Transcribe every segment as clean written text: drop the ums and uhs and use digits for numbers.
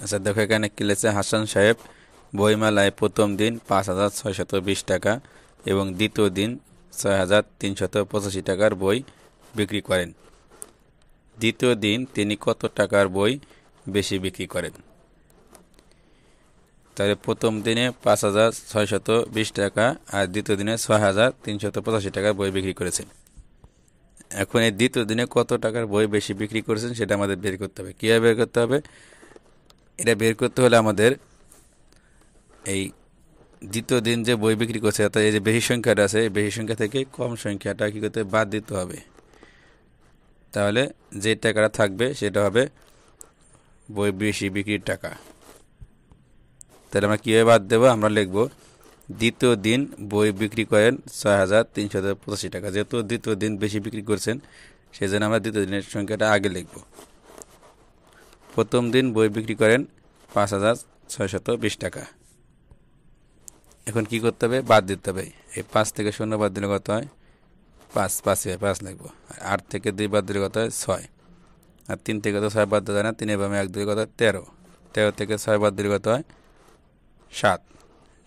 আচ্ছা দেখো এখানে কি লেখছে, হাসান সাহেব বইমেলায় প্রথম দিন 5,620 টাকা এবং দ্বিতীয় দিন 6,385 টাকার বই বিক্রি করেন। দ্বিতীয় দিন তিনি কত টাকার বই বেশি বিক্রি করেন? তাহলে প্রথম দিনে 5,620 টাকা আর দ্বিতীয় দিনে 6,385 টাকার বই বিক্রি করেছেন। এখন এই দ্বিতীয় দিনে কত টাকার বই বেশি বিক্রি করেছেন সেটা আমাদের বের করতে হবে। কীভাবে বের করতে হবে? এটা বের করতে হলে আমাদের এই দ্বিতীয় দিন যে বই বিক্রি করছে অর্থাৎ এই যে বেশি সংখ্যাটা আছে, এই বেশি সংখ্যা থেকে কম সংখ্যাটা কী করতে বাদ দিতে হবে। তাহলে যে টাকাটা থাকবে সেটা হবে বই বেশি বিক্রির টাকা। তাহলে আমরা কীভাবে বাদ দেবো? আমরা লিখব দ্বিতীয় দিন বই বিক্রি করেন 6,385 টাকা। যেহেতু দ্বিতীয় দিন বেশি বিক্রি করছেন সেই জন্য আমরা দ্বিতীয় দিনের সংখ্যাটা আগে লিখব। প্রথম দিন বই বিক্রি করেন 5,620 টাকা। এখন কি করতে হবে? বাদ দিতে হবে। এই 5 থেকে 0 বাদ দিলে কত হয়? 5 লিখবো। আর 8 থেকে 2 বাদ দিলে কত হয়? 6। আর 3 থেকে তো 6 বাদ দেওয়া যায় না, 3 এবং 1 দিলে কত হয়? 13। 13 থেকে 6 বাদ দিলে কত হয়?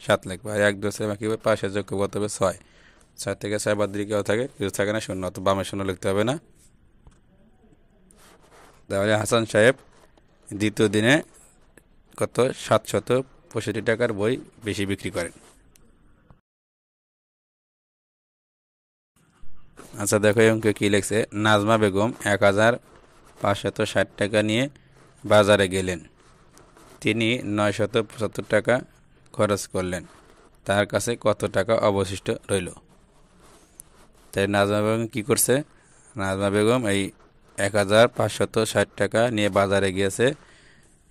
7 লিখবো। আর 1 2 কী হবে? 5 যোগ কত হবে? 6। 6 থেকে 6 বাদ দিলে কেউ থাকে? কিছু থাকে না, 0। তো বামে 0 লিখতে হবে না। তাহলে হাসান সাহেব দ্বিতীয় দিনে কত 765 টাকার বই বেশি বিক্রি করেন। আচ্ছা দেখো এই অঙ্কে কী লিখছে, নাজমা বেগম 1,560 টাকা নিয়ে বাজারে গেলেন। তিনি 975 টাকা খরচ করলেন। তার কাছে কত টাকা অবশিষ্ট রইল? তাই নাজমা বেগম কী করছে? নাজমা বেগম এই 1,560 টাকা নিয়ে বাজারে গিয়েছে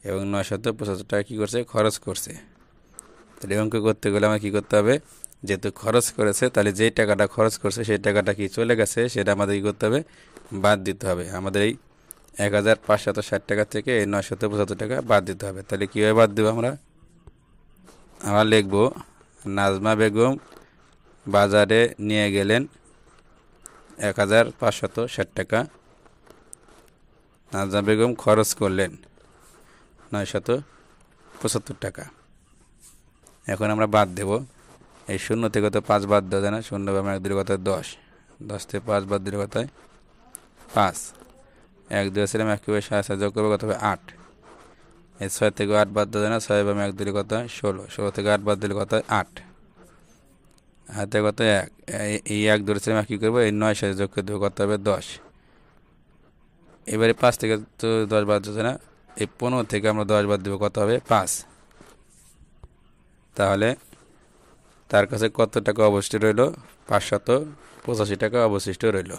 এবং 975 টাকা কী করছে? খরচ করছে। তাহলে অঙ্ক করতে গেলে আমার কী করতে হবে? যেহেতু খরচ করেছে তাহলে যেই টাকাটা খরচ করছে সেই টাকাটা কি চলে গেছে সেটা আমাদের কী করতে হবে? বাদ দিতে হবে। আমাদের এই 1,560 টাকা থেকে এই 975 টাকা বাদ দিতে হবে। তাহলে কীভাবে বাদ দেবো? আমরা লিখব নাজমা বেগম বাজারে নিয়ে গেলেন 1,560 টাকা, নাজমা বেগম খরচ করলেন 975 টাকা। এখন আমরা বাদ দেব। এই 0 থেকে তো 5 বাদ দেওয়া যায় না, 0 এবং 1 দিলে কত হয়? 10। 10 থেকে 5 বাদ দিলে কত হয়? 5। 1 2 ছিলাম, 1 কিভাবে 7 যোগ করবো কত হবে? 8। এই 6 থেকে 8 বাদ দেওয়া যায় না, 6 এবং 1 দিলে কত হয়? 16। 16 থেকে 8 বাদ দিলে কত হয়? 8। হাতে কত? 1। এই 1 ধরেছিলাম, 1 কী করবো? এই 9 সাথে যোগ করে দেবো, কত হবে? 10। এবারে 5 থেকে তো 10 বাদ দেওয়া যায় না, এই 15 থেকে আমরা 10 বাদ দেবো, কত হবে? 5। তাহলে তার কাছে কত টাকা অবশিষ্ট রইল? 585 টাকা অবশিষ্ট রইল।